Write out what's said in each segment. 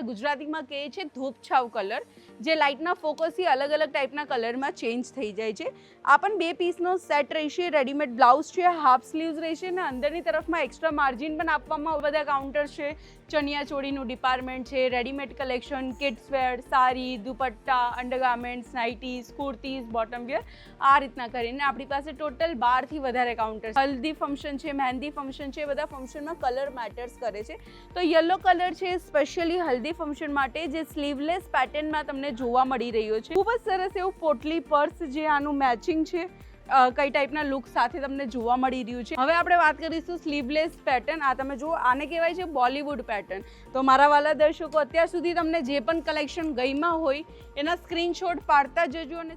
આપણે ગુજરાતીમાં કહીએ છીએ ધૂપછાવ કલર, જે લાઇટના ફોકસથી અલગ અલગ ટાઈપના કલરમાં ચેન્જ થઈ જાય છે. આ પણ 2 પીસનો સેટ રહેશે. રેડીમેડ બ્લાઉઝ છે, હાફ સ્લીવ્સ રહેશે અને અંદરની તરફમાં એક્સ્ટ્રા માર્જિન પણ આપવામાં બધા કાઉન્ટર છે. ચણિયા ચોળીનું ડિપાર્ટમેન્ટ છે, readymade collection, kids wear, sari, dupatta, undergarments, nighties, kurtis, bottom wear, આ રીતના કરીને આપણી પાસે ટોટલ 12થી વધારે કાઉન્ટર. હલ્દી ફંક્શન છે, મહેંદી ફંક્શન છે, બધા ફંક્શનમાં કલર મેટર્સ કરે છે. તો યલો કલર છે સ્પેશિયલી હલ્દી ફંક્શન માટે, જે સ્લીવલેસ પેટર્નમાં તમને જોવા મળી રહ્યો છે. ખૂબ જ સરસ એવું પોટલી પર્સ, જે આનું મેચિંગ છે, કઈ ટાઈપના લુક સાથે તમને જોવા મળી રહ્યું છે. હવે આપણે વાત કરીશું સ્લીવલેસ પેટર્ન. આ તમે જુઓ, આને કહેવાય છે બોલિવૂડ પેટર્ન. તો મારા વાલા દર્શકો, અત્યાર સુધી તમને જે પણ કલેક્શન ગમ્યા હોય એના સ્ક્રીનશોટ પાડતા જજો. અને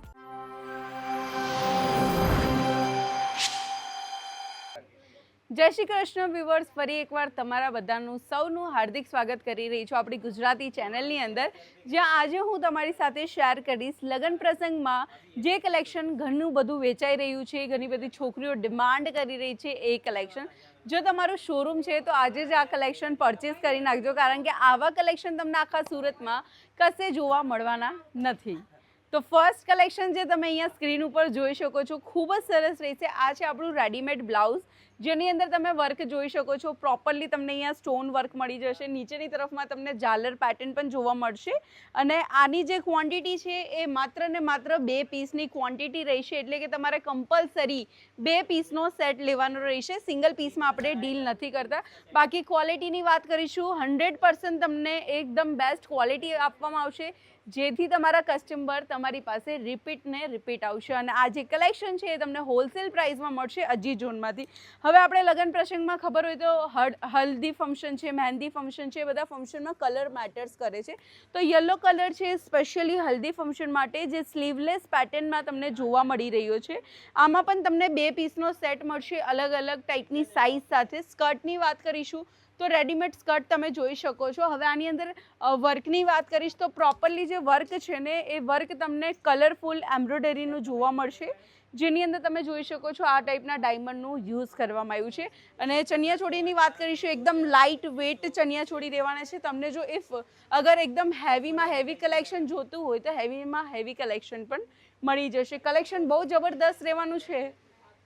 જય શ્રી કૃષ્ણ વ્યુઅર્સ, ફરી એકવાર તમારા બધાનું સૌનું હાર્દિક સ્વાગત કરી રહી છું આપણી ગુજરાતી ચેનલની અંદર, જ્યાં આજે હું તમારી સાથે શેર કરીશ લગ્ન પ્રસંગમાં જે કલેક્શન ઘણું બધું વેચાઈ રહ્યું છે, ઘણી બધી છોકરીઓ ડિમાન્ડ કરી રહી છે એ કલેક્શન. જો તમારું શોરૂમ છે તો આજે જ આ કલેક્શન પરચેસ કરી નાખજો, કારણ કે આવા કલેક્શન તમને આખા સુરતમાં કશે જોવા મળવાના નથી. તો ફર્સ્ટ કલેક્શન જે તમે અહીંયા સ્ક્રીન ઉપર જોઈ શકો છો, ખૂબ જ સરસ રહેશે. આ છે આપણું રેડીમેડ બ્લાઉઝ, જેની અંદર તમે વર્ક જોઈ શકો છો. પ્રોપરલી તમને અહીંયા સ્ટોન વર્ક મળી જશે. નીચેની તરફમાં તમને ઝાલર પેટર્ન પણ જોવા મળશે. અને આની જે ક્વોન્ટિટી છે એ માત્ર ને માત્ર 2 પીસની ક્વોન્ટિટી રહેશે, એટલે કે તમારે કમ્પલસરી 2 પીસનો સેટ લેવાનો રહેશે. સિંગલ પીસમાં આપણે ડીલ નથી કરતા. બાકી ક્વોલિટીની વાત કરીશું, 100% તમને એકદમ બેસ્ટ ક્વોલિટી આપવામાં આવશે, જેથી તમારા કસ્ટમર તમારી પાસે રિપીટ આવશે. અને આ જે કલેક્શન છે એ તમને હોલસેલ પ્રાઇસમાં મળશે અજી ઝોનમાંથી. હવે આપણે લગ્ન પ્રસંગમાં ખબર હોય તો હલ્દી ફંક્શન છે, મહેંદી ફંક્શન છે, બધા ફંક્શનમાં કલર મેટર્સ કરે છે. તો યલો કલર છે સ્પેશિયલી હલ્દી ફંક્શન માટે, જે સ્લીવલેસ પેટર્નમાં તમને જોવા મળી રહ્યો છે. આમાં પણ તમને 2 પીસનો સેટ મળશે અલગ અલગ ટાઈપની સાઇઝ સાથે. સ્કર્ટની વાત કરીશું તો રેડીમેડ સ્કર્ટ તમે જોઈ શકો છો. હવે આની અંદર વર્કની વાત કરીશ તો પ્રોપરલી જે વર્ક છે ને એ વર્ક તમને કલરફુલ એમ્બ્રોઇડરીનું જોવા મળશે, જેની અંદર તમે જોઈ શકો છો આ ટાઈપના ડાયમંડનું યુઝ કરવામાં આવ્યું છે. અને ચણિયા ચોળીની વાત કરીશું, એકદમ લાઇટ વેટ ચણિયા ચોળી રહેવાના છે. તમને જો અગર એકદમ હેવીમાં હેવી કલેક્શન જોતું હોય તો હેવીમાં હેવી કલેક્શન પણ મળી જશે. કલેક્શન બહુ જબરદસ્ત રહેવાનું છે,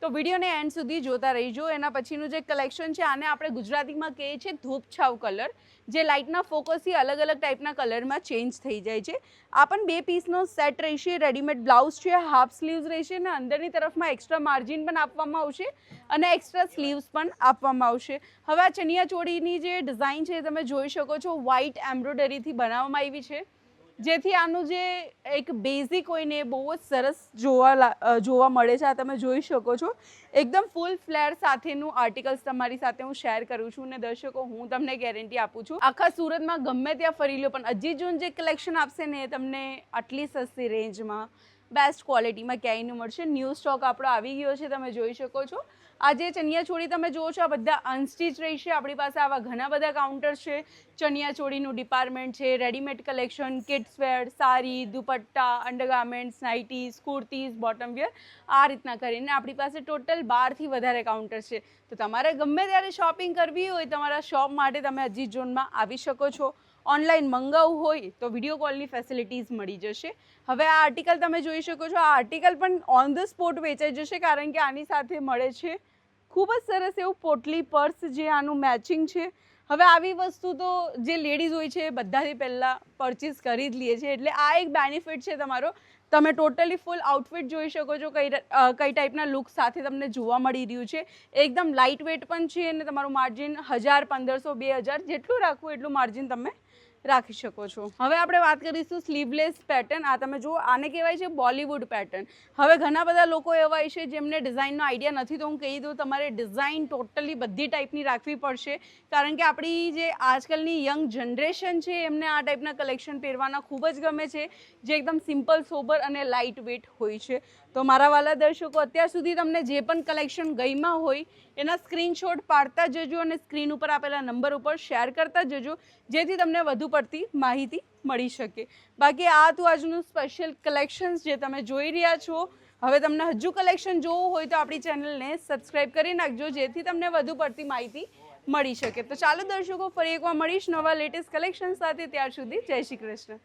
તો વિડીયોને એન્ડ સુધી જોતા રહીજો. એના પછીનું જે કલેક્શન છે આને આપણે ગુજરાતીમાં કહીએ છીએ ધૂપછાવ કલર, જે લાઇટના ફોકસથી અલગ અલગ ટાઈપના કલરમાં ચેન્જ થઈ જાય છે. આ પણ 2 પીસનો સેટ રહેશે. રેડીમેડ બ્લાઉઝ છે, હાફ સ્લીવ્સ રહેશે અને અંદરની તરફમાં એક્સ્ટ્રા માર્જિન પણ આપવામાં આવશે અને એક્સ્ટ્રા સ્લીવ્સ પણ આપવામાં આવશે. હવે આ ચણિયા ચોળીની જે ડિઝાઇન છે તમે જોઈ શકો છો, વ્હાઇટ એમ્બ્રોઇડરીથી બનાવવામાં આવી છે, જેથી આનું જે એક બેઝિક હોય ને એ બહુ જ સરસ જોવા મળે છે. આ તમે જોઈ શકો છો, એકદમ ફૂલ ફ્લેર સાથેનું આર્ટિકલ્સ તમારી સાથે હું શેર કરું છું. ને દર્શકો, હું તમને ગેરંટી આપું છું, આખા સુરતમાં ગમે ત્યાં ફરી લો, પણ અજી જોન જે કલેક્શન આપશે ને એ તમને આટલી સસ્તી રેન્જમાં બેસ્ટ ક્વોલિટીમાં ક્યાંય ન મળશે. ન્યૂ સ્ટોક આપણો આવી ગયો છે, તમે જોઈ શકો છો. આ જે ચણિયા ચોળી તમે જુઓ છો આ બધા અનસ્ટિચ રહેશે. આપણી પાસે આવા ઘણા બધા કાઉન્ટર છે. ચણિયા ચોળીનું ડિપાર્ટમેન્ટ છે, readymade collection, kids wear, sari, dupatta, undergarments, nighties, kurtis, bottom wear, આ રીતના કરીને આપણી પાસે ટોટલ 12થી વધારે કાઉન્ટર છે. તો તમારે ગમે ત્યારે શોપિંગ કરવી હોય તમારા શોપ માટે તમે અજીત ઝોનમાં આવી શકો છો. ઓનલાઈન મંગાવવું હોય તો વિડીયો કોલની ફેસિલિટીઝ મળી જશે. હવે આ આર્ટિકલ તમે જોઈ શકો છો, આ આર્ટિકલ પણ ઓન ધ સ્પોટ વેચાઈ જશે, કારણ કે આની સાથે મળે છે ખૂબ જ સરસ એવું પોટલી પર્સ, જે આનું મેચિંગ છે. હવે આવી વસ્તુ તો જે લેડીઝ હોય છે એ બધાથી પહેલાં પરચેસ કરી જ લે છે, એટલે આ એક બેનિફિટ છે તમારો. તમે ટોટલી ફૂલ આઉટફિટ જોઈ શકો છો, કઈ ટાઈપના લુક સાથે તમને જોવા મળી રહ્યું છે. એકદમ લાઇટ વેટ પણ છે અને તમારું માર્જિન 1000, 1500, 2000 જેટલું રાખવું એટલું માર્જિન તમે રાખી શકો છો. હવે આપણે વાત કરીશું સ્લીવલેસ પેટર્ન. આ તમે જુઓ, આને કહેવાય છે બોલિવૂડ પેટર્ન. હવે ઘણા બધા લોકો એવા છે જેમને ડિઝાઇનનો આઈડિયા નથી, તો હું કહી દઉં, તમારે ડિઝાઇન ટોટલી બધી ટાઈપની રાખવી પડશે, કારણ કે આપણી જે આજકાલની યંગ જનરેશન છે એમને આ ટાઈપના કલેક્શન પહેરવાના ખૂબ જ ગમે છે, જે એકદમ સિમ્પલ, સોબર અને લાઇટ વેટ હોય છે. તો મારા વાલા દર્શકો, અત્યાર સુધી તમને જે પણ કલેક્શન ગમ્યા હોય એના સ્ક્રીનશોટ પાડતા જજો અને સ્ક્રીન ઉપર આપેલા નંબર ઉપર શેર કરતા જજો, જેથી તમને વધુ પડતી માહિતી મળી શકે. બાકી આ તો આજનું સ્પેશિયલ કલેક્શન્સ જે તમે જોઈ રહ્યા છો. હવે તમને હજુ કલેક્શન જોવું હોય તો આપણી ચેનલને સબસ્ક્રાઈબ કરી નાખજો, જેથી તમને વધુ પડતી માહિતી મળી શકે. તો ચાલો દર્શકો, ફરી એકવાર મળીશ નવા લેટેસ્ટ કલેક્શન સાથે. ત્યાર સુધી જય શ્રી કૃષ્ણ.